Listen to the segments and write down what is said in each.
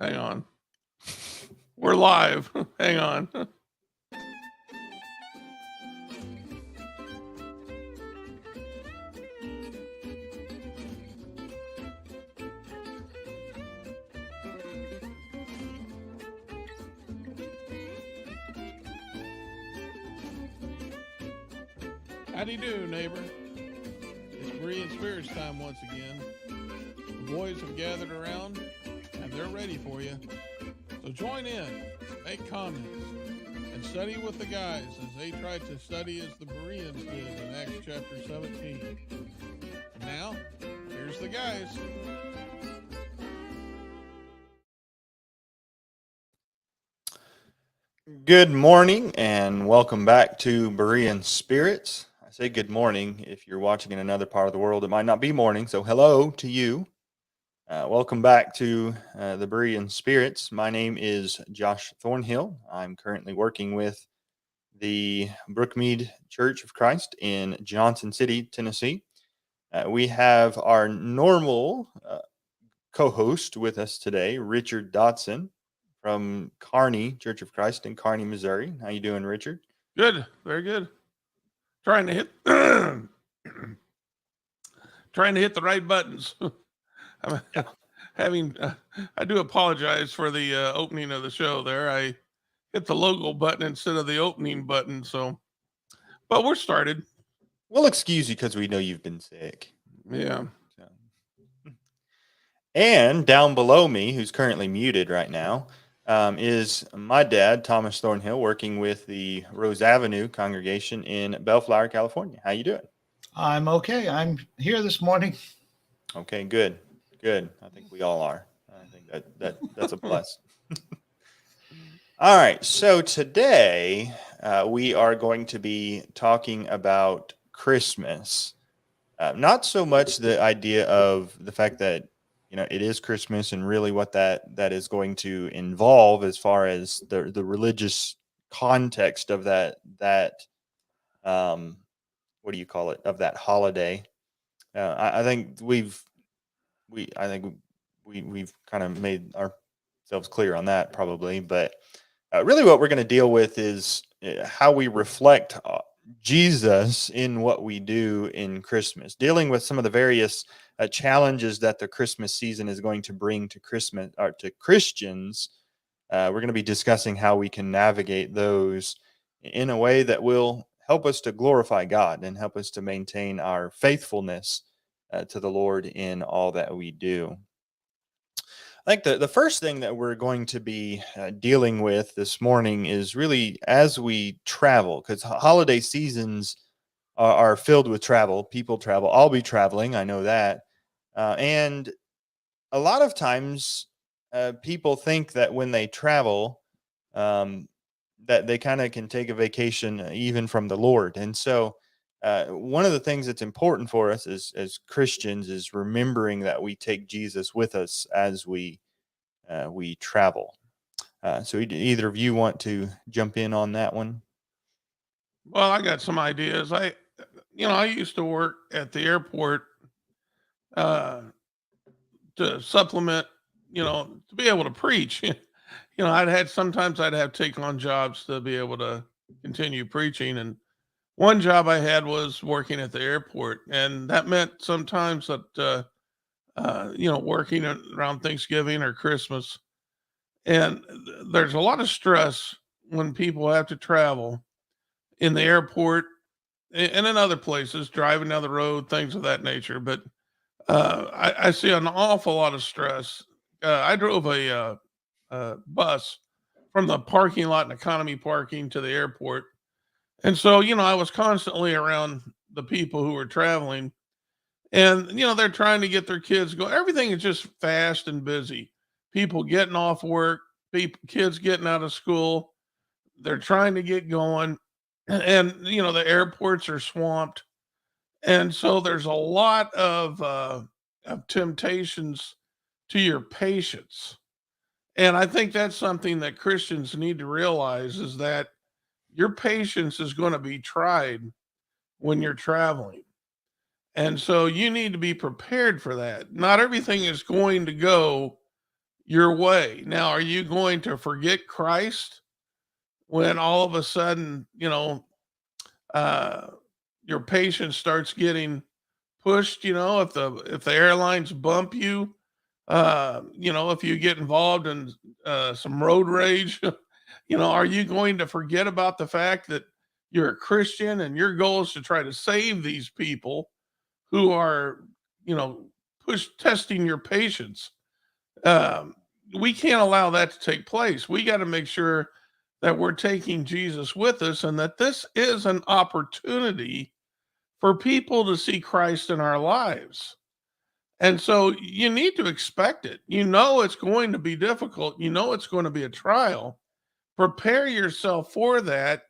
Hang on. We're live. Hang on. How do you do, neighbor? It's Berean Spirits time once again. The boys have gathered around and they're ready for you. So join in, make comments, and study with the guys as they try to study as the Bereans did in Acts chapter 17. And now, here's the guys. Good morning and welcome back to Berean Spirits. I say good morning. If you're watching in another part of the world, it might not be morning, so hello to you. Welcome back to the Berean Spirits. My name is Josh Thornhill. I'm currently working with the Brookmead Church of Christ in Johnson City, Tennessee. We have our normal co-host with us today, Richard Dotson from Kearney Church of Christ in Kearney, Missouri. How you doing, Richard? Good, very good. Trying to hit the right buttons. I do apologize for the opening of the show there. I hit the logo button instead of the opening button, but we're started. We'll excuse you because we know you've been sick. Yeah. And down below me, who's currently muted right now, is my dad, Thomas Thornhill, working with the Rose Avenue congregation in Bellflower, California. How you doing? I'm okay. I'm here this morning. Okay, good. I think we all are. I think that's a plus. All right, so today we are going to be talking about Christmas. Not so much the idea of the fact that it is Christmas and really what that is going to involve as far as the religious context of that what do you call it, of that holiday. I think we've kind of made ourselves clear on that probably, but really what we're going to deal with is how we reflect Jesus in what we do in Christmas, dealing with some of the various challenges that the Christmas season is going to bring to Christmas or to Christians. We're going to be discussing how we can navigate those in a way that will help us to glorify God and help us to maintain our faithfulness to the Lord in all that we do. I think the first thing that we're going to be dealing with this morning is really as we travel, because holiday seasons are filled with travel. People travel. I'll be traveling. I know that. And a lot of times people think that when they travel, that they kind of can take a vacation even from the Lord. And so one of the things that's important for us as Christians is remembering that we take Jesus with us as we travel. So either of you want to jump in on that one? Well, I got some ideas. I used to work at the airport to supplement, to be able to preach. Sometimes I'd have to take on jobs to be able to continue preaching. And one job I had was working at the airport. And that meant sometimes that, working around Thanksgiving or Christmas. And there's a lot of stress when people have to travel in the airport and in other places, driving down the road, things of that nature. But I see an awful lot of stress. I drove a bus from the parking lot and economy parking to the airport. And so, I was constantly around the people who were traveling and, they're trying to get their kids going. Everything is just fast and busy. People getting off work, kids getting out of school. They're trying to get going. And, the airports are swamped. And so there's a lot of temptations to your patience. And I think that's something that Christians need to realize is that your patience is going to be tried when you're traveling. And so you need to be prepared for that. Not everything is going to go your way. Now, are you going to forget Christ when all of a sudden, uh, your patience starts getting pushed? If the airlines bump you, if you get involved in some road rage, are you going to forget about the fact that you're a Christian and your goal is to try to save these people who are, you know, testing your patience? Um, we can't allow that to take place. We got to make sure that we're taking Jesus with us and that this is an opportunity for people to see Christ in our lives. And so you need to expect it. It's going to be difficult. It's going to be a trial. Prepare yourself for that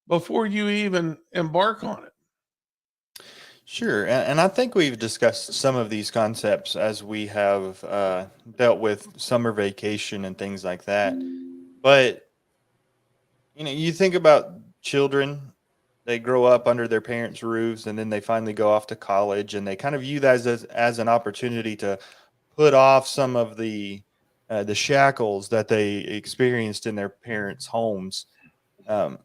before you even embark on it. Sure. And I think we've discussed some of these concepts as we have dealt with summer vacation and things like that. But, you think about children, they grow up under their parents' roofs and then they finally go off to college and they kind of view that as an opportunity to put off some of the shackles that they experienced in their parents' homes. Um,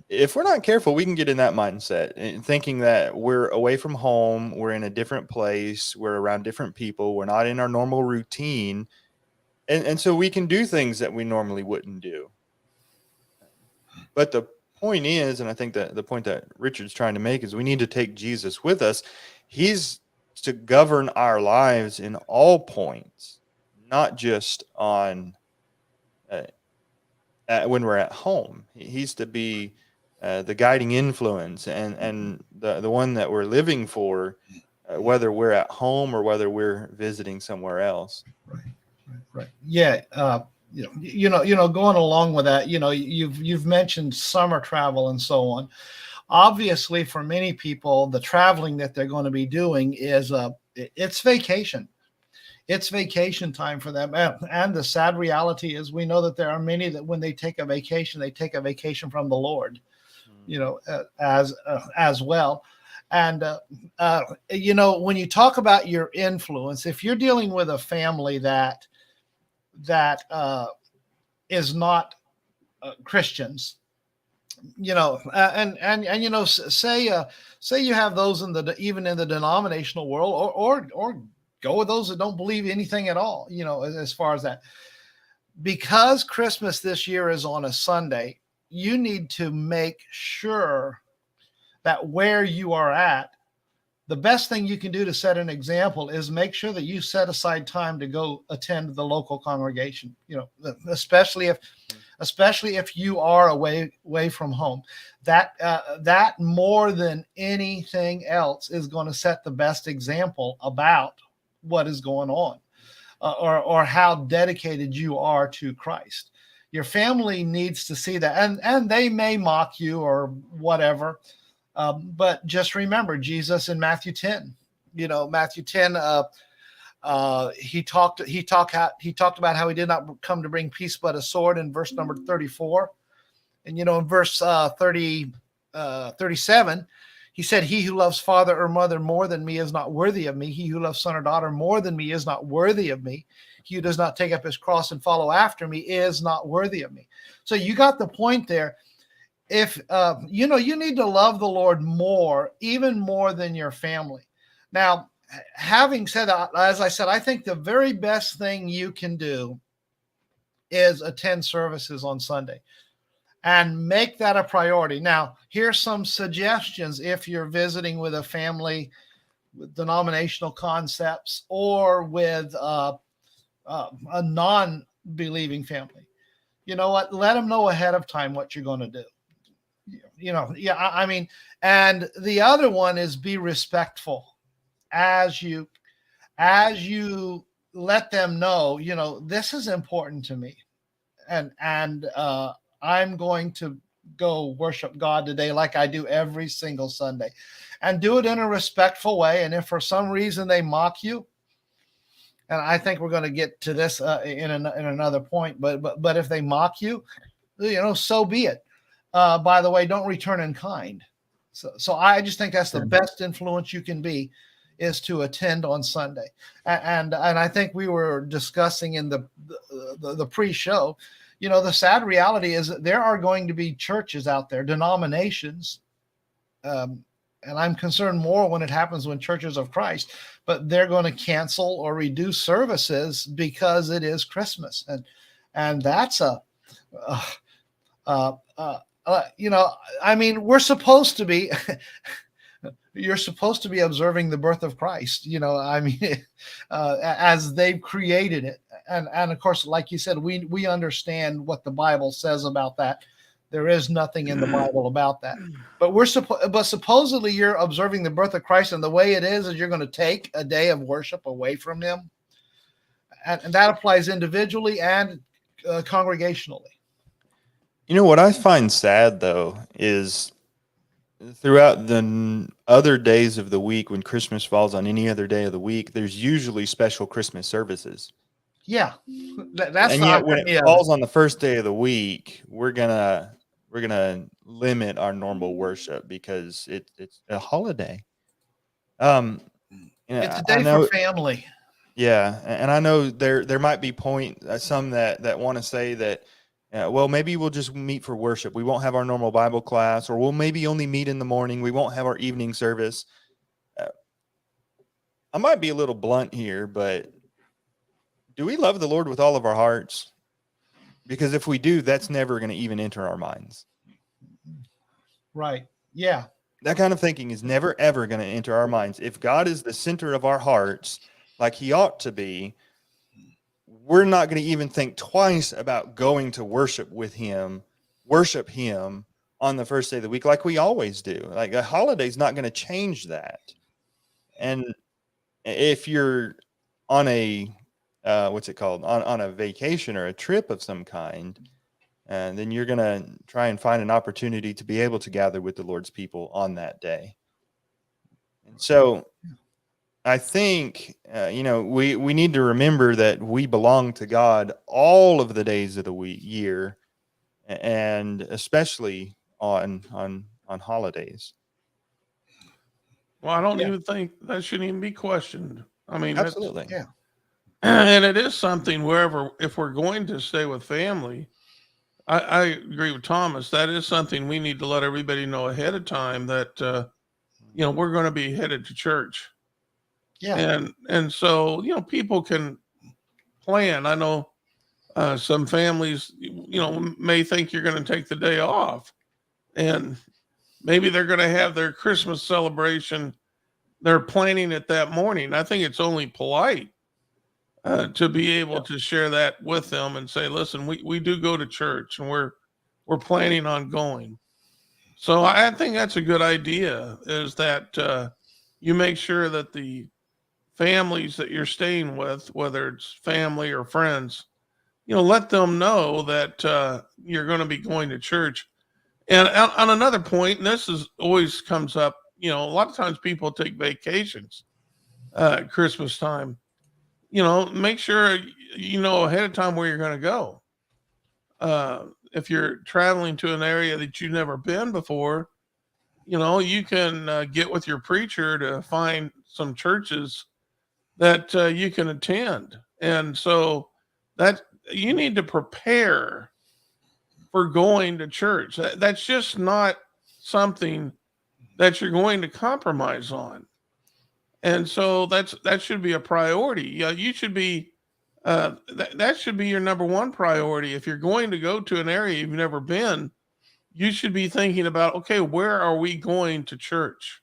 if we're not careful, we can get in that mindset and thinking that we're away from home, we're in a different place, we're around different people, we're not in our normal routine, and so we can do things that we normally wouldn't do. But the point is, and I think that the point that Richard's trying to make is we need to take Jesus with us. He's to govern our lives in all points, not just on uh, when we're at home. He's to be the guiding influence and the one that we're living for, whether we're at home or whether we're visiting somewhere else. Right. Yeah. Going along with that, you've mentioned summer travel and so on. Obviously, for many people, the traveling that they're going to be doing is it's vacation. It's vacation time for them. And the sad reality is we know that there are many that when they take a vacation, they take a vacation from the Lord, as well. And, when you talk about your influence, if you're dealing with a family that is not Christians, say you have those even in the denominational world, or go with those that don't believe anything at all, as far as that. Because Christmas this year is on a Sunday, you need to make sure that where you are at, the best thing you can do to set an example is make sure that you set aside time to go attend the local congregation, especially if you are away from home. That more than anything else is going to set the best example about what is going on, or how dedicated you are to Christ. Your family needs to see that, and they may mock you or whatever. But just remember Jesus in Matthew 10. Matthew 10. He talked about how he did not come to bring peace but a sword in verse number 34. And in verse 37, he said, "He who loves father or mother more than me is not worthy of me. He who loves son or daughter more than me is not worthy of me. He who does not take up his cross and follow after me is not worthy of me." So you got the point there. If you need to love the Lord more, even more than your family. Now, having said that, as I said, I think the very best thing you can do is attend services on Sunday and make that a priority. Now, here's some suggestions if you're visiting with a family with denominational concepts or with a non-believing family. You know what? Let them know ahead of time what you're going to do. And the other one is be respectful as you let them know, this is important to me, and I'm going to go worship God today like I do every single Sunday, and do it in a respectful way. And if for some reason they mock you, and I think we're going to get to this in another point, but if they mock you, so be it. By the way, don't return in kind. So I just think that's the best influence you can be, is to attend on Sunday. And I think we were discussing in the pre-show, the sad reality is that there are going to be churches out there, denominations, and I'm concerned more when it happens when churches of Christ, but they're going to cancel or reduce services because it is Christmas, and that's I mean, we're supposed to be. You're supposed to be observing the birth of Christ, I mean, as they've created it. And of course, like you said, we understand what the Bible says about that. There is nothing in the Bible about that. But but supposedly you're observing the birth of Christ, and the way it is you're going to take a day of worship away from him. And that applies individually and congregationally. What I find sad, though, is throughout the other days of the week, when Christmas falls on any other day of the week, there's usually special Christmas services. Yeah, that's and yet when it falls on the first day of the week, we're gonna limit our normal worship because it's a holiday. It's a day for family. Yeah, and I know there might be some that want to say that. Well, maybe we'll just meet for worship. We won't have our normal Bible class, or we'll maybe only meet in the morning. We won't have our evening service. I might be a little blunt here, but do we love the Lord with all of our hearts? Because if we do, that's never going to even enter our minds. Right. Yeah. That kind of thinking is never, ever going to enter our minds. If God is the center of our hearts, like he ought to be, we're not going to even think twice about going to worship him on the first day of the week, like we always do. Like a holiday's not going to change that. And if you're on a, what's it called? On a vacation or a trip of some kind, and then you're going to try and find an opportunity to be able to gather with the Lord's people on that day. And so I think, we need to remember that we belong to God all of the days of the year, and especially on holidays. Well, I don't even think that shouldn't even be questioned. I mean, absolutely. Yeah. And it is something if we're going to stay with family, I agree with Thomas. That is something we need to let everybody know ahead of time that, we're going to be headed to church. Yeah. And so, people can plan. I know some families, may think you're going to take the day off, and maybe they're going to have their Christmas celebration. They're planning it that morning. I think it's only polite to be able to share that with them and say, listen, we do go to church and we're planning on going. So I think that's a good idea, is that you make sure that the families that you're staying with, whether it's family or friends, let them know that you're going to be going to church. And on another point, and this always comes up, a lot of times people take vacations at Christmas time. Make sure you know ahead of time where you're going to go. If you're traveling to an area that you've never been before, you can get with your preacher to find some churches that you can attend. And so that you need to prepare for going to church. That's just not something that you're going to compromise on. And so that should be a priority. Yeah, you should be that should be your number one priority. If you're going to go to an area you've never been, you should be thinking about, okay, where are we going to church?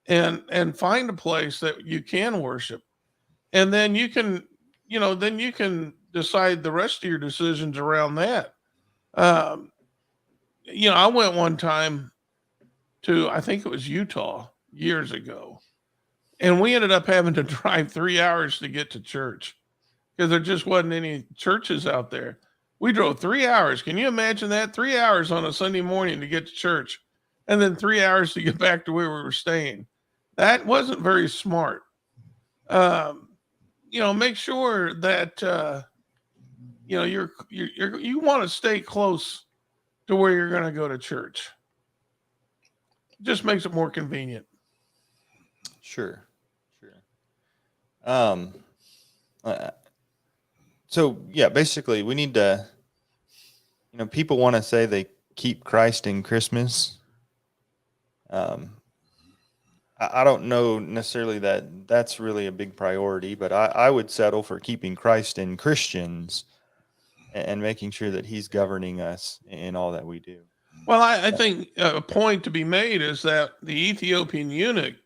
And find a place that you can worship. And then you can, decide the rest of your decisions around that. Um, I went one time to, I think it was Utah years ago, and we ended up having to drive 3 hours to get to church because there just wasn't any churches out there. We drove 3 hours. Can you imagine that? 3 hours on a Sunday morning to get to church, and then 3 hours to get back to where we were staying. That wasn't very smart. Make sure that you want to stay close to where you're going to go to church. Just makes it more convenient. Sure. Um, uh, so yeah, basically we need to, people want to say they keep Christ in Christmas. Um, I don't know necessarily that that's really a big priority, but I would settle for keeping Christ in Christians and making sure that he's governing us in all that we do. Well, I think a point to be made is that the Ethiopian eunuch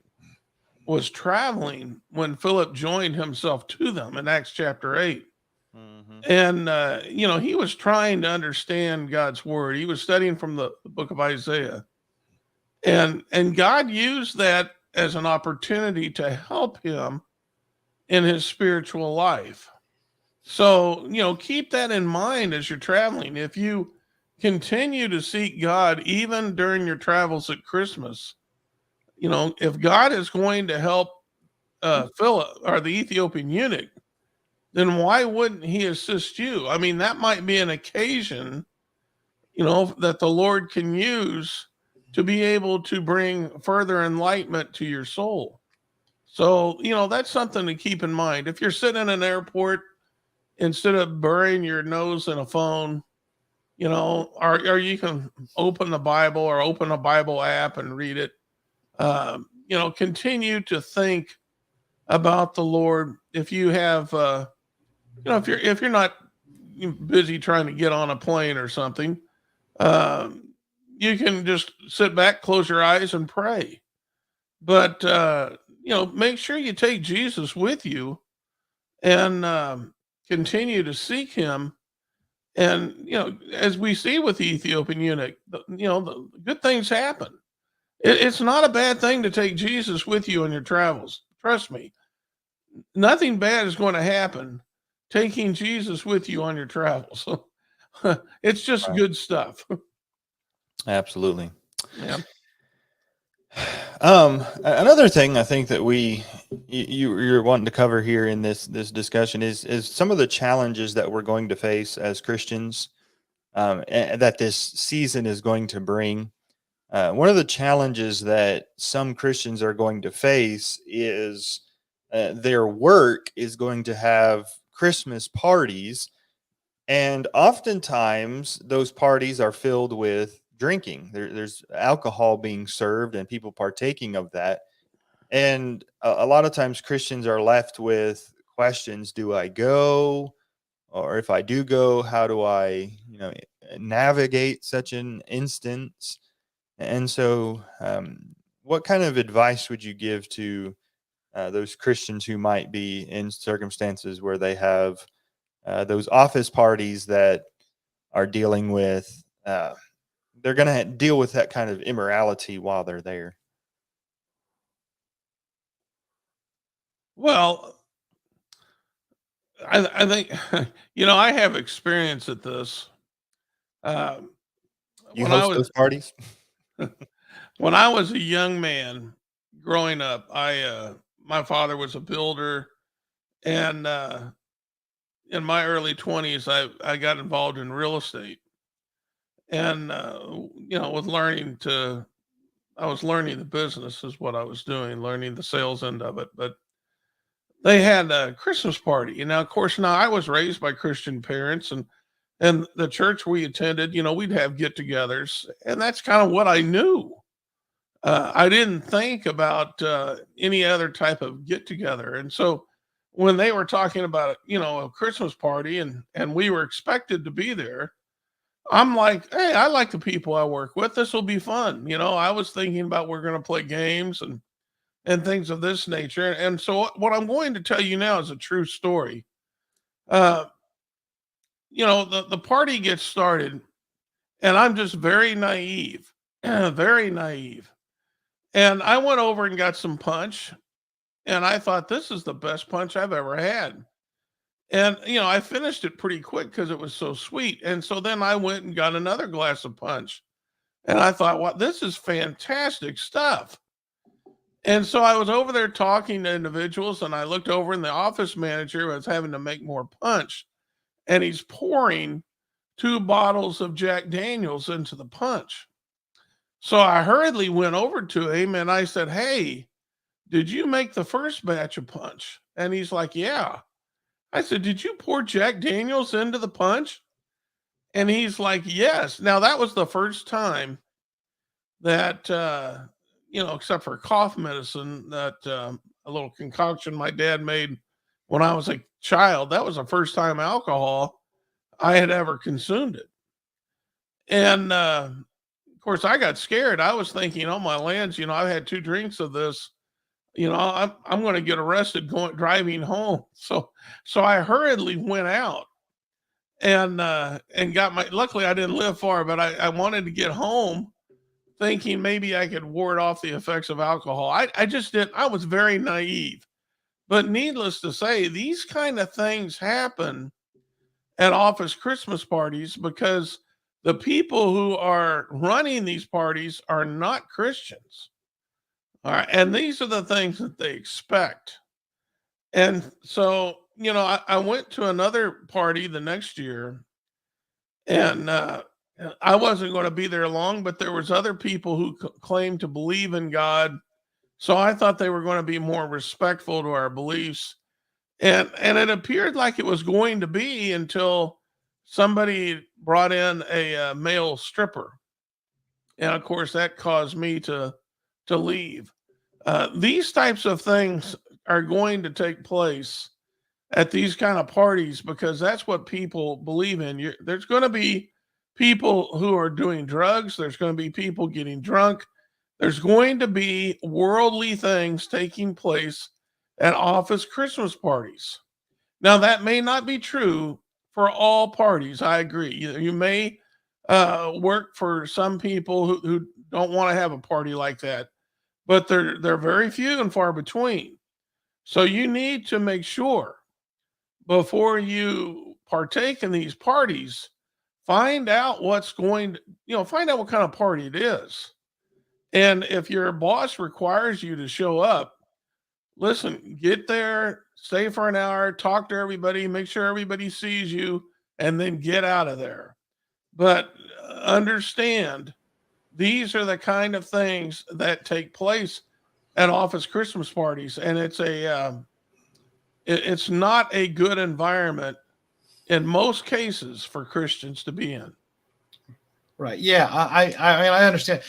was traveling when Philip joined himself to them in Acts chapter 8. Hmm. And, he was trying to understand God's word. He was studying from the book of Isaiah. And God used that as an opportunity to help him in his spiritual life. So, keep that in mind as you're traveling. If you continue to seek God, even during your travels at Christmas, if God is going to help Philip or the Ethiopian eunuch, then why wouldn't he assist you? I mean, that might be an occasion, that the Lord can use to be able to bring further enlightenment to your soul. So, that's something to keep in mind. If you're sitting in an airport, instead of burying your nose in a phone, or you can open the Bible or open a Bible app and read it. Continue to think about the Lord. If you have, if you're not busy trying to get on a plane or something, um, you can just sit back, close your eyes, and pray. But make sure you take Jesus with you and continue to seek Him. And as we see with the Ethiopian eunuch, the good things happen. It's not a bad thing to take Jesus with you on your travels. Trust me, nothing bad is going to happen taking Jesus with you on your travels. It's just Right. good stuff. Absolutely. Yeah. Another thing I think that you're wanting to cover here in this discussion is some of the challenges that we're going to face as Christians, and that this season is going to bring. One of the challenges that some Christians are going to face is their work is going to have Christmas parties, and oftentimes those parties are filled with drinking. There's alcohol being served and people partaking of that. And a lot of times Christians are left with questions: do I go? Or if I do go, how do I, navigate such an instance? And so, what kind of advice would you give to those Christians who might be in circumstances where they have those office parties that are dealing with, they're going to deal with that kind of immorality while they're there? Well, I think I have experience at this. Um, You when I host was those parties? when I was a young man growing up, my father was a builder, and in my early 20s, I got involved in real estate, and with I was learning the business is what I was doing, learning the sales end of it. But they had a Christmas party, and now, of course, now I was raised by Christian parents, and the church we attended, we'd have get-togethers, and that's kind of what I knew. I didn't think about any other type of get-together, and so when they were talking about a Christmas party, and we were expected to be there, I'm like, hey, I like the people I work with. This will be fun. I was thinking about we're going to play games and things of this nature. And so what I'm going to tell you now is a true story. Uh, the party gets started, and I'm just very naive, very naive. And I went over and got some punch, and I thought this is the best punch I've ever had. And I finished it pretty quick because it was so sweet. And so then I went and got another glass of punch, and I thought, well, this is fantastic stuff. And so I was over there talking to individuals, and I looked over, and the office manager was having to make more punch, and he's pouring 2 bottles of Jack Daniels into the punch. So I hurriedly went over to him and I said, hey, did you make the first batch of punch? And he's like, yeah. I said, did you pour Jack Daniels into the punch? And he's like, yes. Now, that was the first time that, except for cough medicine, that a little concoction my dad made when I was a child, that was the first time alcohol I had ever consumed it. And of course, I got scared. I was thinking, oh my lands, I've had 2 drinks of this. I'm going to get arrested driving home. So I hurriedly went out and got my. Luckily, I didn't live far, but I wanted to get home, thinking maybe I could ward off the effects of alcohol. I just didn't. I was very naive. But needless to say, these kind of things happen at office Christmas parties because the people who are running these parties are not Christians. All right. And these are the things that they expect. And so, I went to another party the next year and I wasn't going to be there long, but there was other people who claimed to believe in God. So I thought they were going to be more respectful to our beliefs. And it appeared like it was going to be until somebody brought in a male stripper. And of course, that caused me to leave. These types of things are going to take place at these kind of parties because that's what people believe in. There's going to be people who are doing drugs. There's going to be people getting drunk. There's going to be worldly things taking place at office Christmas parties. Now, that may not be true for all parties. I agree. You may work for some people who don't want to have a party like that, but they're very few and far between. So you need to make sure before you partake in these parties, find out find out what kind of party it is. And if your boss requires you to show up, listen, get there, stay for an hour, talk to everybody, make sure everybody sees you, and then get out of there. But understand these are the kind of things that take place at office Christmas parties, and it's not a good environment in most cases for Christians to be in. Right. Yeah. I mean, I understand.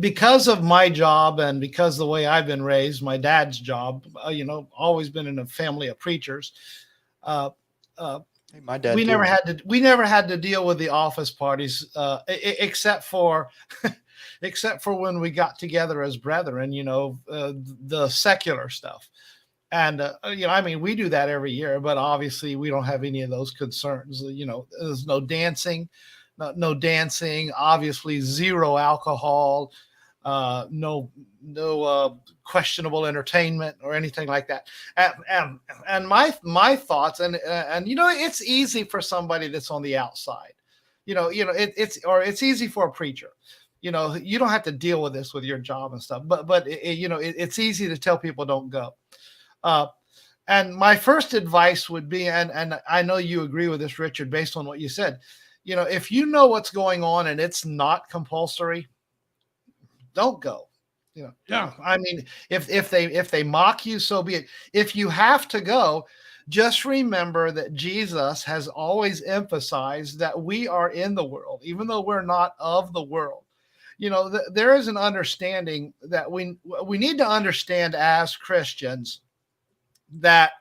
Because of my job and because the way I've been raised, my dad's job, always been in a family of preachers. Hey, my dad. We never had to deal with the office parties, except for when we got together as brethren. The secular stuff. And, I mean, we do that every year, but obviously we don't have any of those concerns. There's no dancing, obviously zero alcohol, no questionable entertainment or anything like that. And my thoughts, and it's easy for somebody that's on the outside, it's easy for a preacher. You don't have to deal with this with your job and stuff, but it's easy to tell people don't go. And my first advice would be, and I know you agree with this, Richard, based on what you said, if you know what's going on and it's not compulsory, don't go. Yeah. I mean, if they mock you, so be it. If you have to go, just remember that Jesus has always emphasized that we are in the world, even though we're not of the world. There is an understanding that we need to understand as Christians that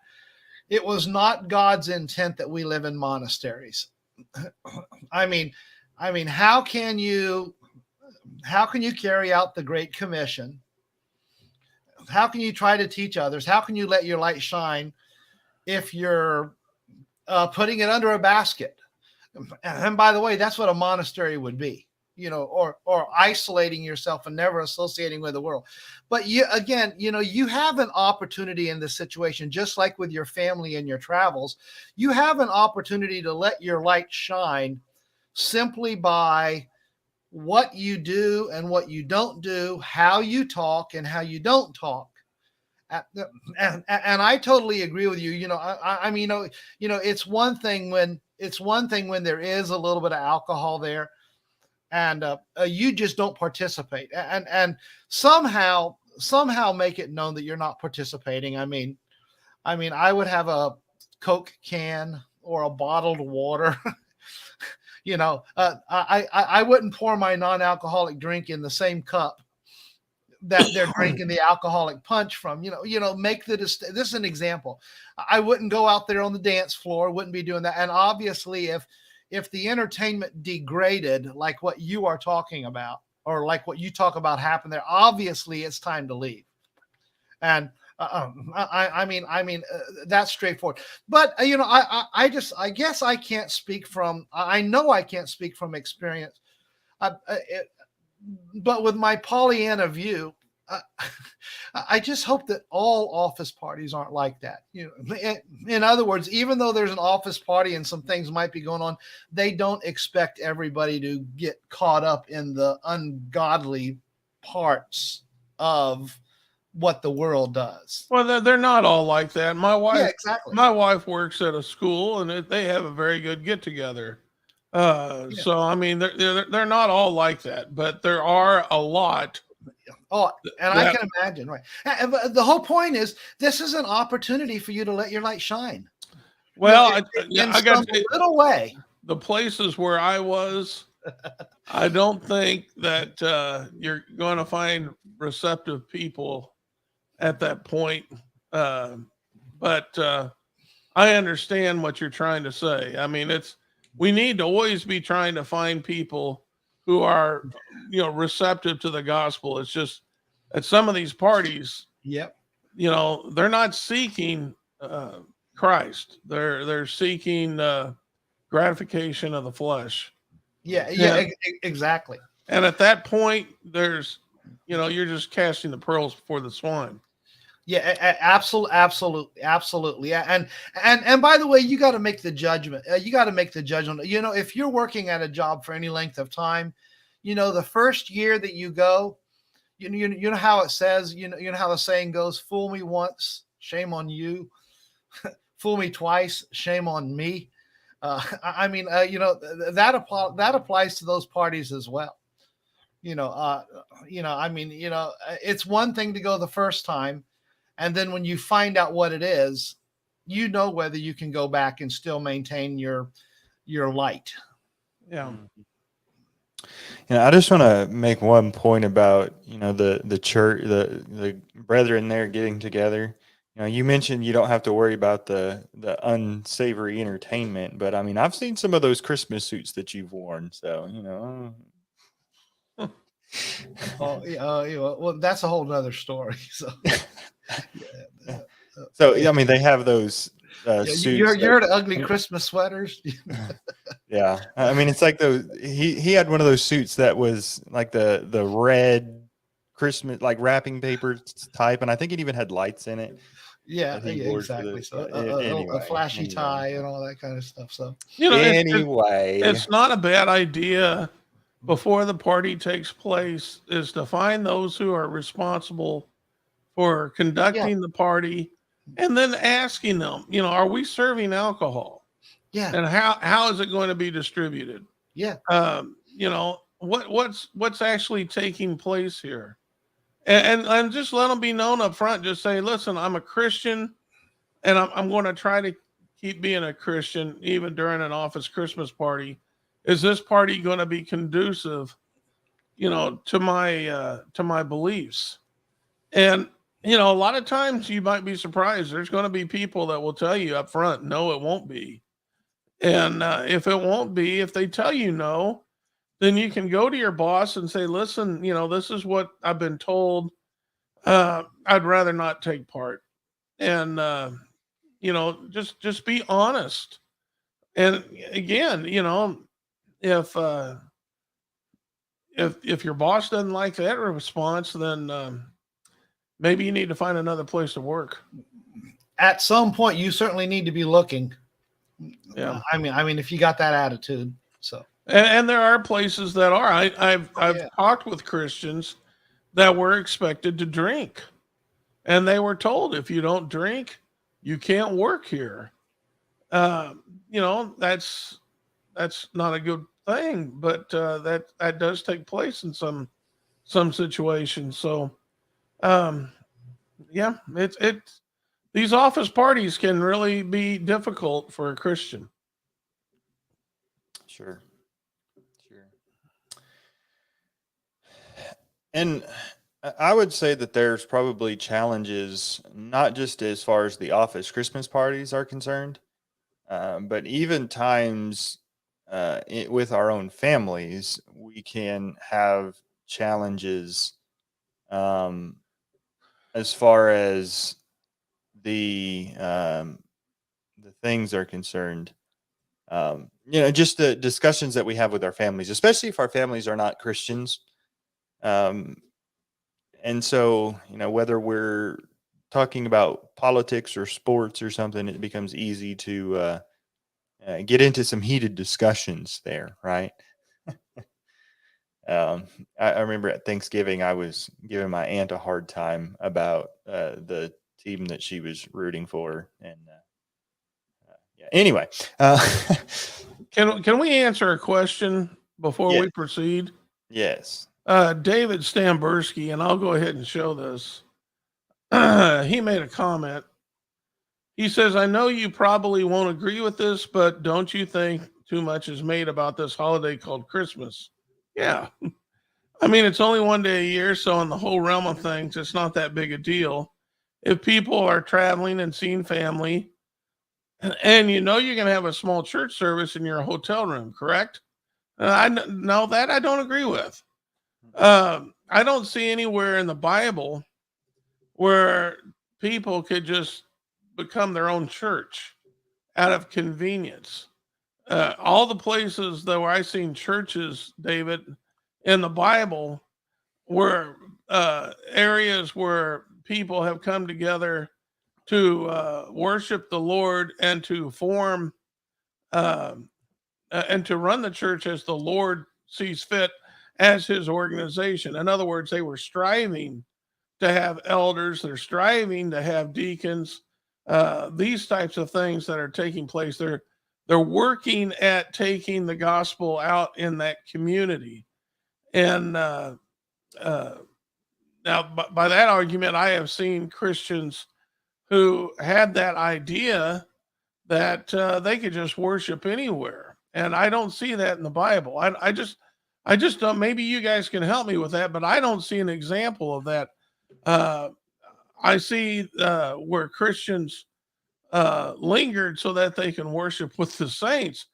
it was not God's intent that we live in monasteries. I mean, how can you carry out the Great Commission? How can you try to teach others? How can you let your light shine if you're putting it under a basket? And by the way, that's what a monastery would be. Or isolating yourself and never associating with the world. But you have an opportunity in this situation, just like with your family and your travels, you have an opportunity to let your light shine simply by what you do and what you don't do, how you talk and how you don't talk. And I totally agree with you. I mean, it's one thing when there is a little bit of alcohol there, and you just don't participate, and somehow somehow make it known that you're not participating. I would have a Coke can or a bottled water. I wouldn't pour my non-alcoholic drink in the same cup that they're drinking the alcoholic punch from. Make this is an example. I wouldn't go out there on the dance floor, wouldn't be doing that. And obviously, if the entertainment degraded like what you are talking about, or like what you talk about happened there, obviously it's time to leave. And that's straightforward. But I guess I can't speak from. I know I can't speak from experience. But with my Pollyanna view, I just hope that all office parties aren't like that. In other words, even though there's an office party and some things might be going on, they don't expect everybody to get caught up in the ungodly parts of what the world does. Well, they're not all like that. Yeah, exactly. My wife works at a school, and they have a very good get together. So I mean, they're not all like that, but there are a lot. Oh, and I can imagine, right? And the whole point is, this is an opportunity for you to let your light shine. Well, I got a little way. The places where I was, I don't think that you're going to find receptive people at that point. But I understand what you're trying to say. I mean, we need to always be trying to find people who are, receptive to the gospel. It's just at some of these parties, yep, they're not seeking Christ. They're seeking gratification of the flesh. Yeah, exactly. And at that point, you're just casting the pearls before the swine. Yeah, absolutely. Yeah, and by the way, you got to make the judgment. If you're working at a job for any length of time, the first year that you go, you know how it says, you know how the saying goes: "Fool me once, shame on you; fool me twice, shame on me." That applies to those parties as well. It's one thing to go the first time. And then when you find out what it is, whether you can go back and still maintain your light. Yeah. I just want to make one point about, the church, the brethren there getting together. You mentioned you don't have to worry about the unsavory entertainment, but I mean, I've seen some of those Christmas suits that you've worn. So, Well, that's a whole nother story. So, So I mean, they have those suits. You're at ugly Christmas sweaters. Yeah, I mean, it's like those. He had one of those suits that was like the red Christmas, like wrapping paper type, and I think it even had lights in it. Yeah, exactly. So a flashy tie and all that kind of stuff. So it's not a bad idea before the party takes place is to find those who are responsible for conducting the party, and then asking them, are we serving alcohol? Yeah. And how is it going to be distributed? Yeah. What's actually taking place here? And just let them be known up front. Just say, listen, I'm a Christian, and I'm going to try to keep being a Christian even during an office Christmas party. Is this party going to be conducive, to my beliefs? And a lot of times you might be surprised. There's going to be people that will tell you up front, no, it won't be. And if it won't be, if they tell you no, then you can go to your boss and say, listen, this is what I've been told. I'd rather not take part. And, just be honest. And again, if your boss doesn't like that response, then maybe you need to find another place to work. At some point, you certainly need to be looking. Yeah, I mean, if you got that attitude, so. And there are places that are. I've talked with Christians that were expected to drink, and they were told, if you don't drink, you can't work here. That's not a good thing, but that does take place in some situations. So, Um, yeah, it's these office parties can really be difficult for a Christian. Sure. Sure. And I would say that there's probably challenges, not just as far as the office Christmas parties are concerned, but even times with our own families, we can have challenges um, as far as the things are concerned. Just the discussions that we have with our families, especially if our families are not Christians. Um, and so, whether we're talking about politics or sports or something, it becomes easy to get into some heated discussions there, right? Um, I remember at Thanksgiving, I was giving my aunt a hard time about the team that she was rooting for, and yeah. Anyway, Can we answer a question before yeah, we proceed? yes, David Stambursky, and I'll go ahead and show this. He made a comment. He says, I know you probably won't agree with this, but don't you think too much is made about this holiday called Christmas? Yeah. I mean, it's only one day a year, so in the whole realm of things, it's not that big a deal. If people are traveling and seeing family, and you know you're going to have a small church service in your hotel room, correct? No, that I don't agree with. I don't see anywhere in the Bible where people could just become their own church out of convenience. All the places that where I seen churches, David, in the Bible were areas where people have come together to worship the Lord and to form um and to run the church as the Lord sees fit as his organization. In other words, they were striving to have elders, they're striving to have deacons, these types of things that are taking place. They're working at taking the gospel out in that community. And uh, now, by that argument, I have seen Christians who had that idea that they could just worship anywhere, and I don't see that in the Bible. I just don't. Maybe you guys can help me with that, but I don't see an example of that. Uh, I see where Christians lingered so that they can worship with the saints,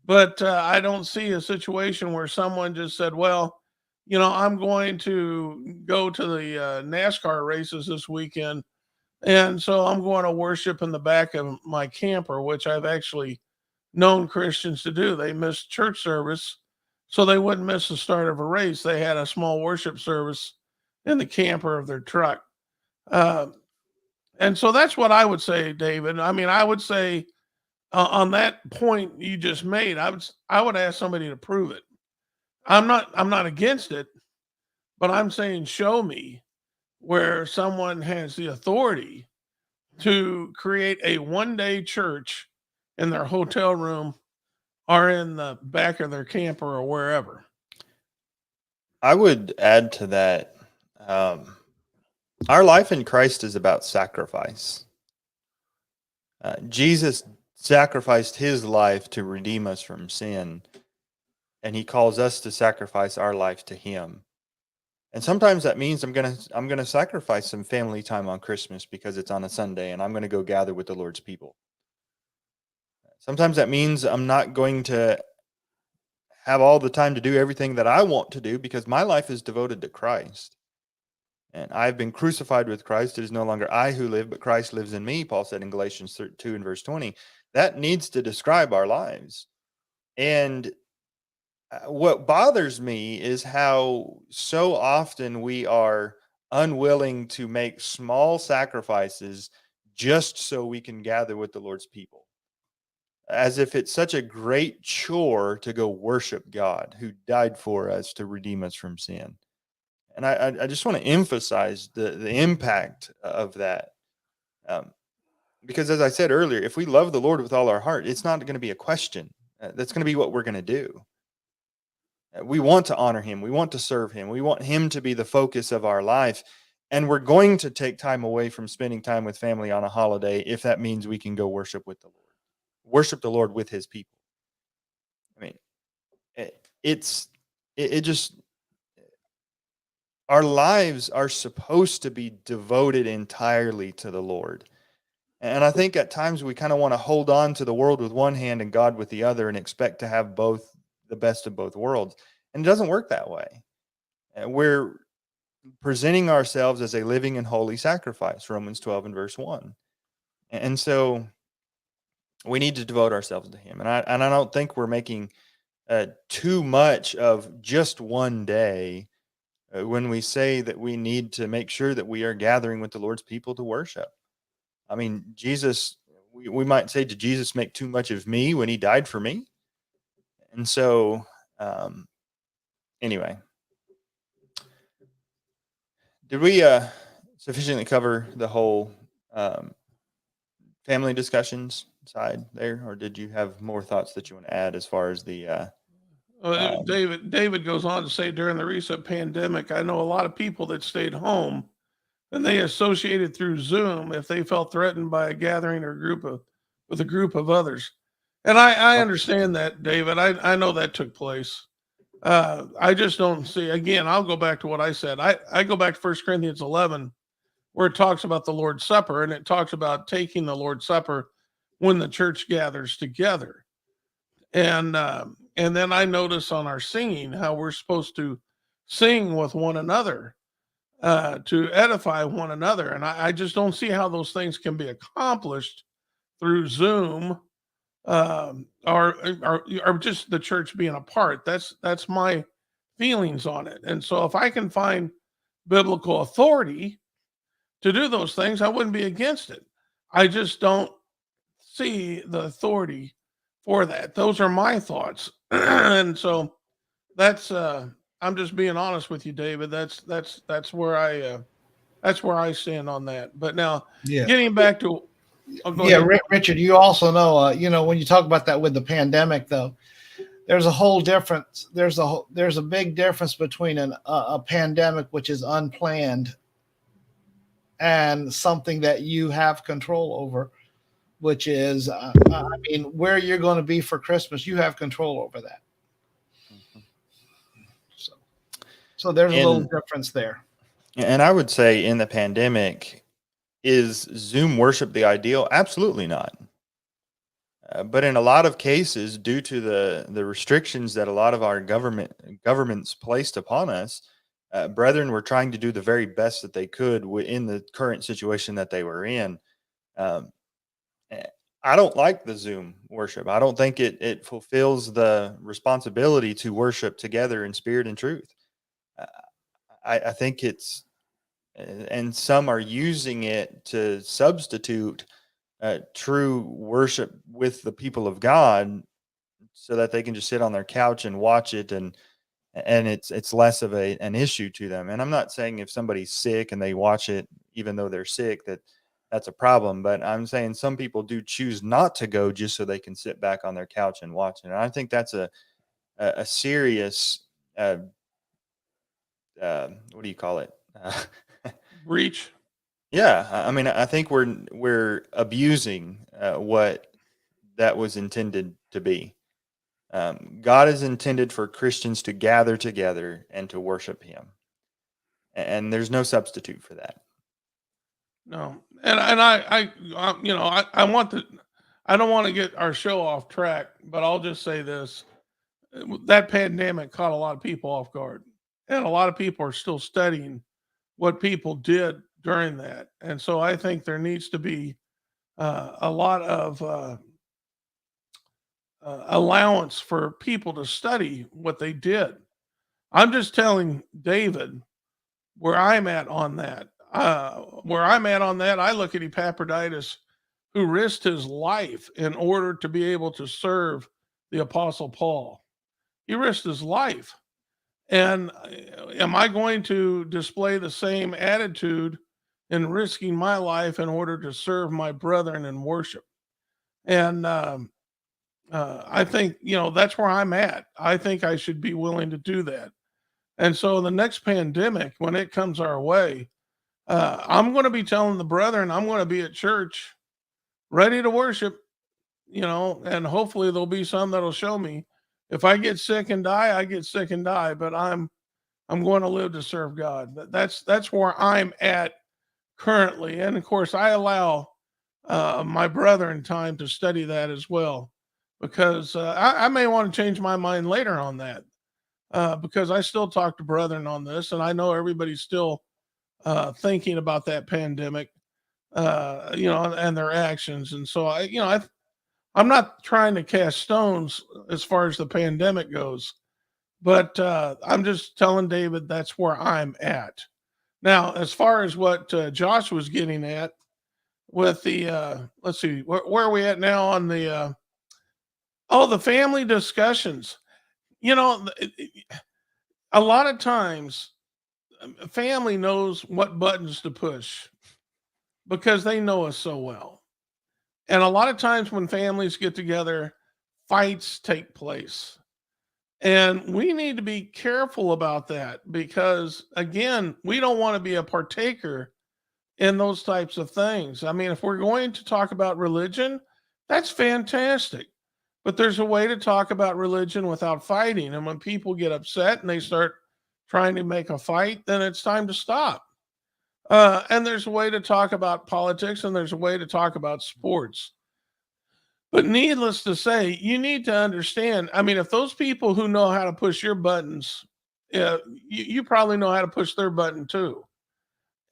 but I don't see a situation where someone just said, "Well, I'm going to go to the NASCAR races this weekend, and so I'm going to worship in the back of my camper," which I've actually known Christians to do. They missed church service so they wouldn't miss the start of a race. They had a small worship service in the camper of their truck. Uh, and so that's what I would say, David. I mean, I would say on that point you just made, I would ask somebody to prove it. I'm not against it, but I'm saying show me where someone has the authority to create a one-day church in their hotel room or in the back of their camper or wherever. I would add to that. Um, our life in Christ is about sacrifice. Jesus sacrificed his life to redeem us from sin, and he calls us to sacrifice our life to him. And sometimes that means I'm gonna sacrifice some family time on Christmas because it's on a Sunday, and I'm gonna go gather with the Lord's people. Sometimes that means I'm not going to have all the time to do everything that I want to do because my life is devoted to Christ. And I've been crucified with Christ. It is no longer I who live, but Christ lives in me, Paul said in Galatians 2 and verse 20. That needs to describe our lives. And what bothers me is how so often we are unwilling to make small sacrifices just so we can gather with the Lord's people, as if it's such a great chore to go worship God who died for us to redeem us from sin. And I just want to emphasize the impact of that. Um, because as I said earlier, if we love the Lord with all our heart, it's not going to be a question. That's going to be what we're going to do. We want to honor him. We want to serve him. We want him to be the focus of our life. and we're going to take time away from spending time with family on a holiday if that means we can go worship the Lord with his people. I mean, it just, our lives are supposed to be devoted entirely to the Lord. And I think at times we kind of want to hold on to the world with one hand and God with the other and expect to have both, the best of both worlds. And it doesn't work that way. We're presenting ourselves as a living and holy sacrifice, Romans 12 and verse 1. And so we need to devote ourselves to him. And I don't think we're making too much of just one day when we say that we need to make sure that we are gathering with the Lord's people to worship. I mean, Jesus, we might say, did Jesus make too much of me when he died for me? And so, anyway, did we sufficiently cover the whole family discussions side there, or did you have more thoughts that you want to add as far as the David goes on to say, during the recent pandemic, I know a lot of people that stayed home and they associated through Zoom if they felt threatened by a gathering or with a group of others. And I understand that, David. I know that took place. I just don't see, again, I'll go back to what I said. I go back to 1 Corinthians 11, where it talks about the Lord's Supper, and it talks about taking the Lord's Supper when the church gathers together. And then I notice on our singing how we're supposed to sing with one another to edify one another. And I just don't see how those things can be accomplished through Zoom or just the church being apart. That's my feelings on it. And so if I can find biblical authority to do those things, I wouldn't be against it. I just don't see the authority for that. Those are my thoughts. And so that's I'm just being honest with you, David. That's where I stand on that. But now Yeah. getting back to go Yeah, ahead. Richard, you also know, when you talk about that with the pandemic, though, there's a whole difference. There's a big difference between a pandemic, which is unplanned, and something that you have control over, which is, where you're going to be for Christmas, you have control over that. So there's a little difference there. And I would say in the pandemic, is Zoom worship the ideal? Absolutely not. But in a lot of cases, due to the restrictions that a lot of our governments placed upon us, brethren were trying to do the very best that they could in the current situation that they were in. I don't like the Zoom worship. I don't think it fulfills the responsibility to worship together in spirit and truth. I think it's, and some are using it to substitute true worship with the people of God, so that they can just sit on their couch and watch it, and it's less of an issue to them. And I'm not saying if somebody's sick and they watch it even though they're sick that's a problem, but I'm saying some people do choose not to go just so they can sit back on their couch and watch it. And I think that's a serious what do you call it? Breach. Yeah, I mean, I think we're abusing what that was intended to be. God is intended for Christians to gather together and to worship Him, and there's no substitute for that. No, and I want to. I don't want to get our show off track, but I'll just say this: that pandemic caught a lot of people off guard, and a lot of people are still studying what people did during that. And so I think there needs to be a lot of allowance for people to study what they did. I'm just telling David where I'm at on that. I look at Epaphroditus, who risked his life in order to be able to serve the Apostle Paul. He risked his life. And am I going to display the same attitude in risking my life in order to serve my brethren in worship? And I think, that's where I'm at. I think I should be willing to do that. And so the next pandemic, when it comes our way, I'm going to be telling the brethren I'm going to be at church ready to worship, and hopefully there'll be some that'll show me. If I get sick and die, I get sick and die, but I'm going to live to serve God. That's where I'm at currently, and of course I allow my brethren time to study that as well, because I may want to change my mind later on that, because I still talk to brethren on this, and I know everybody's still thinking about that pandemic, and their actions, and so I'm not trying to cast stones as far as the pandemic goes, but I'm just telling David that's where I'm at. Now, as far as what Josh was getting at with the, let's see, where are we at now on the, the family discussions? You know, a lot of times, a family knows what buttons to push because they know us so well. And a lot of times when families get together, fights take place. And we need to be careful about that because, again, we don't want to be a partaker in those types of things. I mean, if we're going to talk about religion, that's fantastic. But there's a way to talk about religion without fighting. And when people get upset and they start trying to make a fight, then it's time to stop. And there's a way to talk about politics and there's a way to talk about sports. But needless to say, you need to understand. I mean, if those people who know how to push your buttons, you probably know how to push their button too.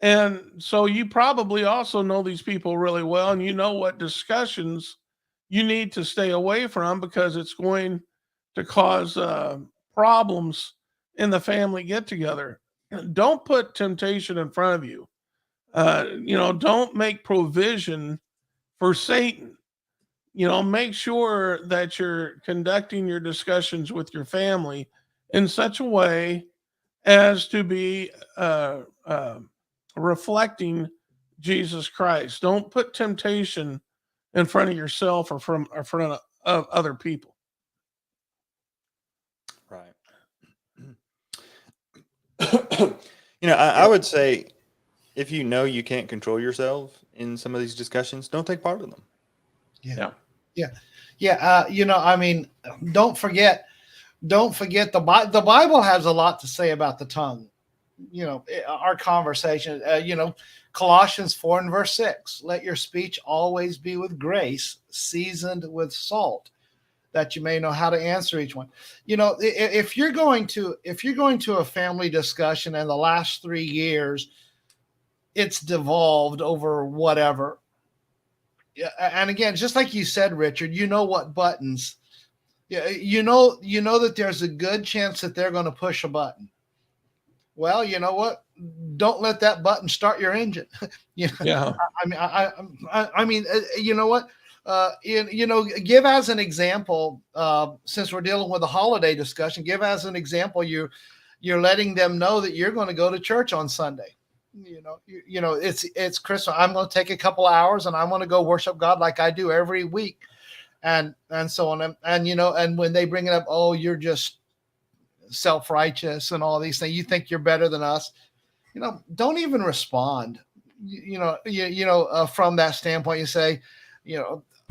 And so you probably also know these people really well, and you know what discussions you need to stay away from because it's going to cause problems in the family get together. Don't put temptation in front of you. Don't make provision for Satan. Make sure that you're conducting your discussions with your family in such a way as to be reflecting Jesus Christ. Don't put temptation in front of yourself or from in front of other people. Right. I would say if you know you can't control yourself in some of these discussions, don't take part in them. Yeah. I mean, don't forget the Bible has a lot to say about the tongue. Our conversation, Colossians 4 and verse 6, let your speech always be with grace, seasoned with salt, that you may know how to answer each one. If you're going to a family discussion and the last 3 years, it's devolved over whatever. Yeah, and again, just like you said, Richard, you know what buttons. Yeah, you know that there's a good chance that they're going to push a button. Well, you know what? Don't let that button start your engine. Yeah. I mean, you know what? Give as an example. Since we're dealing with a holiday discussion, give as an example. You're letting them know that you're going to go to church on Sunday. It's Christmas. I'm going to take a couple hours and I'm going to go worship God like I do every week, and so on. And when they bring it up, oh, you're just self-righteous and all these things. You think you're better than us. Don't even respond. From that standpoint, you say,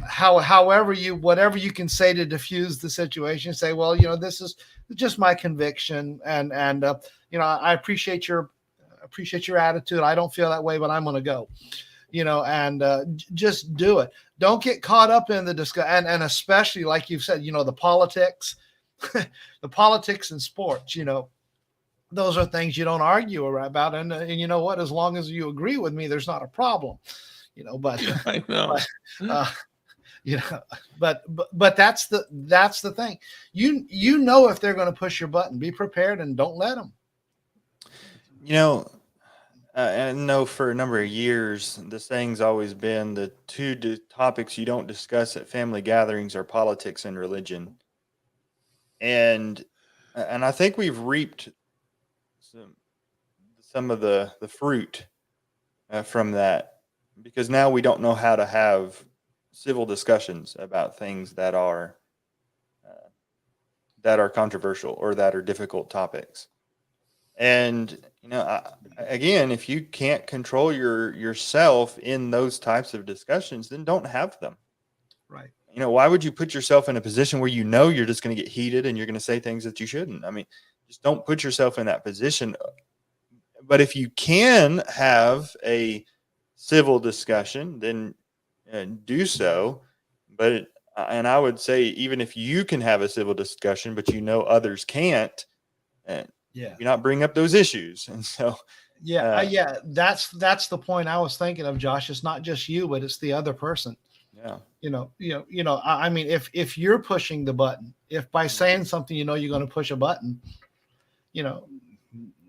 whatever you can say to diffuse the situation. Say, well, this is just my conviction, and I appreciate your attitude. I don't feel that way, but I'm going to go. Just do it. Don't get caught up in the discussion, and especially like you've said, the politics. The politics and sports, those are things you don't argue about. And you know what? As long as you agree with me, there's not a problem, but I know. But that's the thing. If they're going to push your button, be prepared and don't let them. I know for a number of years, the saying's always been the two topics you don't discuss at family gatherings are politics and religion. And I think we've reaped some of the fruit from that, because now we don't know how to have civil discussions about things that are controversial or that are difficult topics. And Again, if you can't control yourself in those types of discussions, then don't have them. Right. Why would you put yourself in a position where you're just going to get heated and you're going to say things that you shouldn't? I mean, just don't put yourself in that position. But if you can have a civil discussion, then do so. But and I would say, even if you can have a civil discussion, but others can't, Yeah. maybe not bring up those issues. And so, Yeah, that's the point I was thinking of, Josh. It's not just you, but it's the other person. yeah, I mean, if you're pushing the button, if by saying something, you're going to push a button,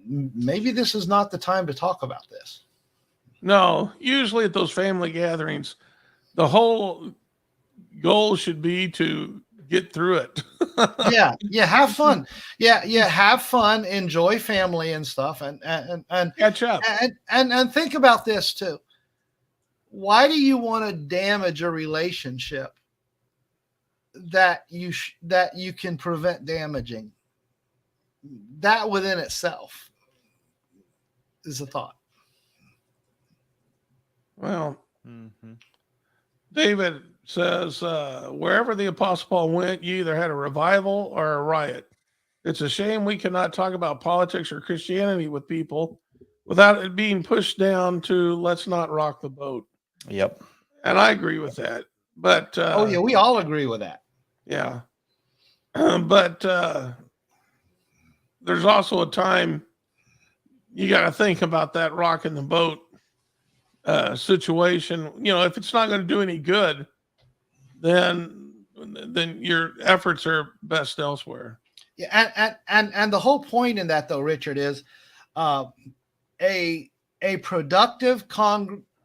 maybe this is not the time to talk about this. No, usually at those family gatherings, the whole goal should be to get through it. Yeah, have fun. Yeah, have fun, enjoy family and stuff, and Catch up. And think about this too. Why do you want to damage a relationship that you can prevent damaging? That within itself is a thought. Well, David says, wherever the Apostle Paul went, you either had a revival or a riot. It's a shame we cannot talk about politics or Christianity with people without it being pushed down to let's not rock the boat. Yep. And I agree with that. But we all agree with that. Yeah. But there's also a time you got to think about that rocking the boat situation. If it's not going to do any good, then your efforts are best elsewhere. Yeah, and the whole point in that, though, Richard, is a productive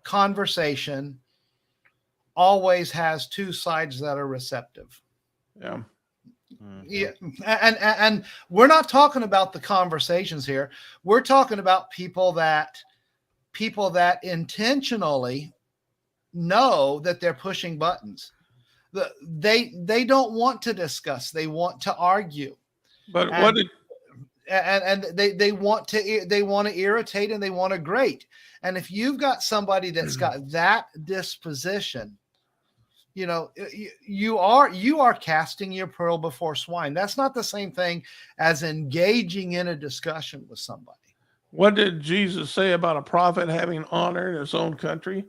conversation always has two sides that are receptive. Yeah. Yeah, and we're not talking about the conversations here. We're talking about people that intentionally know that they're pushing buttons. They don't want to discuss. They want to argue. But they want to irritate and they want to grate. And if you've got somebody that's got that disposition, you are casting your pearl before swine. That's not the same thing as engaging in a discussion with somebody. What did Jesus say about a prophet having honor in his own country?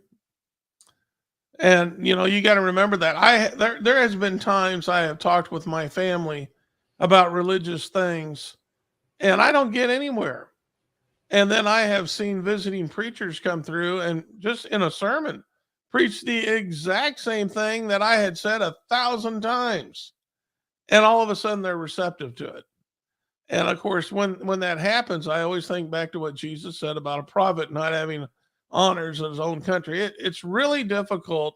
And you got to remember that there has been times I have talked with my family about religious things, and I don't get anywhere. And then I have seen visiting preachers come through and just in a sermon preach the exact same thing that I had said 1,000 times. And all of a sudden they're receptive to it. And of course, when that happens, I always think back to what Jesus said about a prophet not having honors in his own country. It's really difficult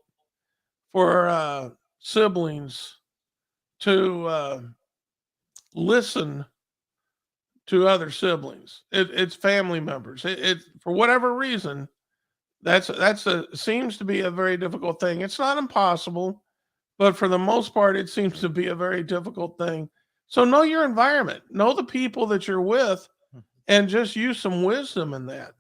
for siblings to listen to other siblings. It's family members. It for whatever reason, seems to be a very difficult thing. It's not impossible, but for the most part, it seems to be a very difficult thing. So know your environment, know the people that you're with, and just use some wisdom in that.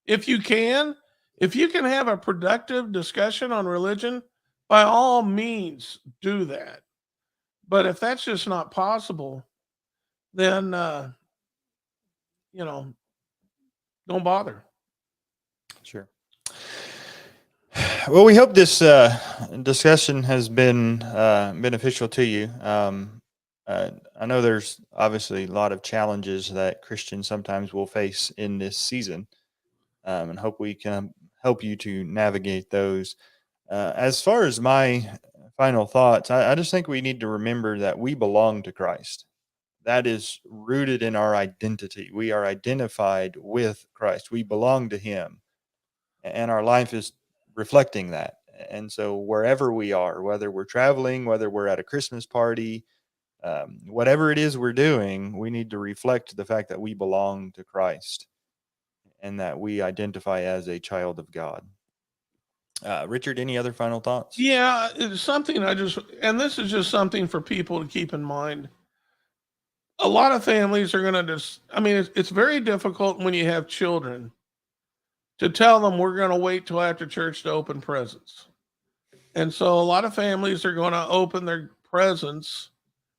If you can have a productive discussion on religion, by all means do that. But if that's just not possible, then don't bother. Sure. Well, we hope this discussion has been beneficial to you. I know there's obviously a lot of challenges that Christians sometimes will face in this season, and hope we can help you to navigate those. As far as my final thoughts, I just think we need to remember that we belong to Christ. That is rooted in our identity. We are identified with Christ. We belong to Him, and our life is reflecting that. And so wherever we are, whether we're traveling, whether we're at a Christmas party, whatever it is we're doing, we need to reflect the fact that we belong to Christ and that we identify as a child of God. Richard, any other final thoughts? Yeah, it's something and this is just something for people to keep in mind. a lot of families are going to just, I mean, it's very difficult when you have children to tell them we're going to wait till after church to open presents. And so a lot of families are going to open their presents.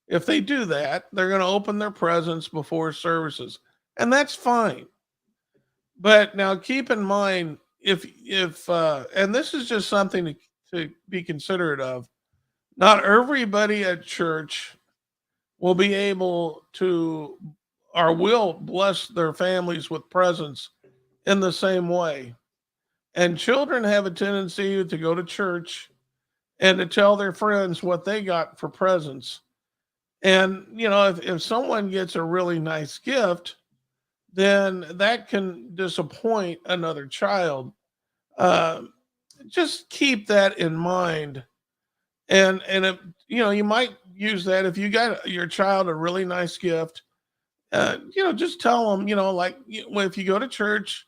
If they do that, they're going to open their presents before services. And that's fine. But now keep in mind, and this is just something to be considerate of, not everybody at church will be able to or will bless their families with presents in the same way. And children have a tendency to go to church and to tell their friends what they got for presents. And, if someone gets a really nice gift, then that can disappoint another child. Uh, just keep that in mind. And if, you might use that if you got your child a really nice gift. Just tell them, if you go to church,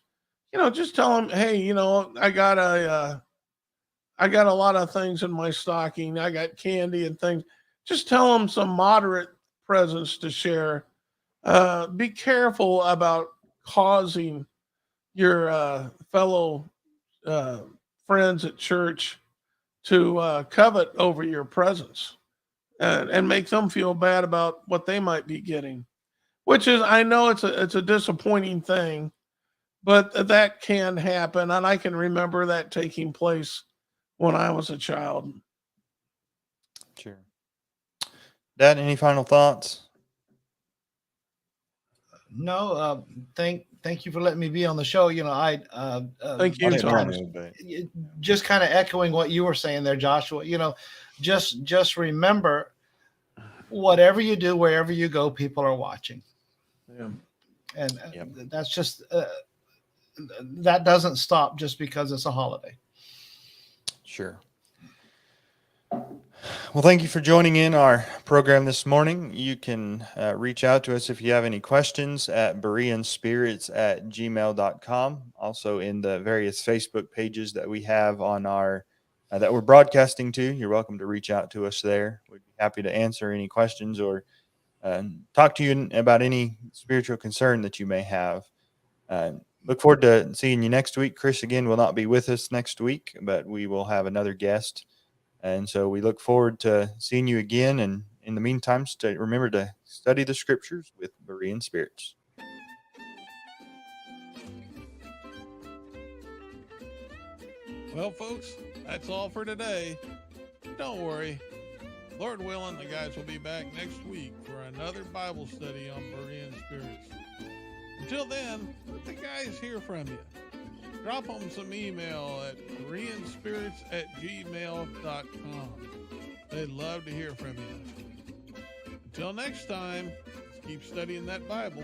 just tell them, hey, I got a lot of things in my stocking. I got candy and things. Just tell them some moderate presents to share. Be careful about causing your fellow uh, friends at church to covet over your presents and make them feel bad about what they might be getting. Which is, I know it's a disappointing thing, but that can happen, and I can remember that taking place when I was a child. Sure. Dad, any final thoughts? No, thank you for letting me be on the show. Thank I you, didn't Tom. want to, but Just kind of echoing what you were saying there, Joshua. Just remember, whatever you do, wherever you go, people are watching. Yeah. And Yep. that's just that doesn't stop just because it's a holiday. sure. Well, thank you for joining in our program this morning. You can reach out to us if you have any questions at bereanspirits@gmail.com. Also in the various Facebook pages that we have on our that we're broadcasting to. You're welcome to reach out to us there. We'd be happy to answer any questions or talk to you about any spiritual concern that you may have. Look forward to seeing you next week. Chris, again, will not be with us next week, but we will have another guest. And so we look forward to seeing you again. And in the meantime, remember to study the scriptures with Berean spirits. Well, folks, that's all for today. Don't worry. Lord willing, the guys will be back next week for another Bible study on Berean spirits. Until then, let the guys hear from you. Drop them some email at bereanspirits@gmail.com. They'd love to hear from you. Until next time, let's keep studying that Bible.